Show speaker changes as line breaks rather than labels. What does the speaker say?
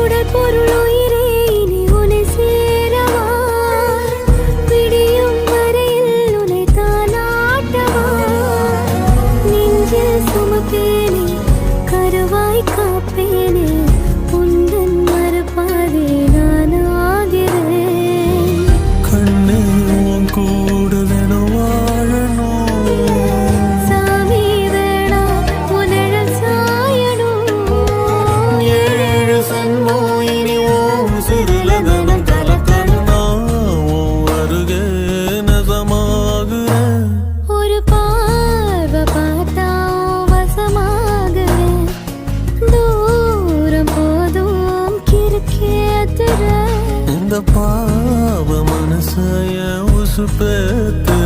உடல் பொருள் உயிரே இனி உன்னை சேரவா விடியும் வரையில் உன்னை தாலாட்டவா நெஞ்சில் சுமப்பேனே கருவாய் காப்பேனே உந்தன் மறுபாதே நான் ஆகிறேன்
கண்ணே உன் கூட வேணும் வாழணும்
சாமி வேணாம் உன்னிழல் சாயணும்
ஏழு சன்மோ இனி ஓம் சிறுலகனம் கலக்கணும் நான் உன் அருகே நசமாகுறேன்
ஒரு பார்வை பார்த்தா வசமாகிறேன் தூரம் போதும் கிறுக்கேத்துற
இந்த பாவ மனசைய உசுப்பேத்து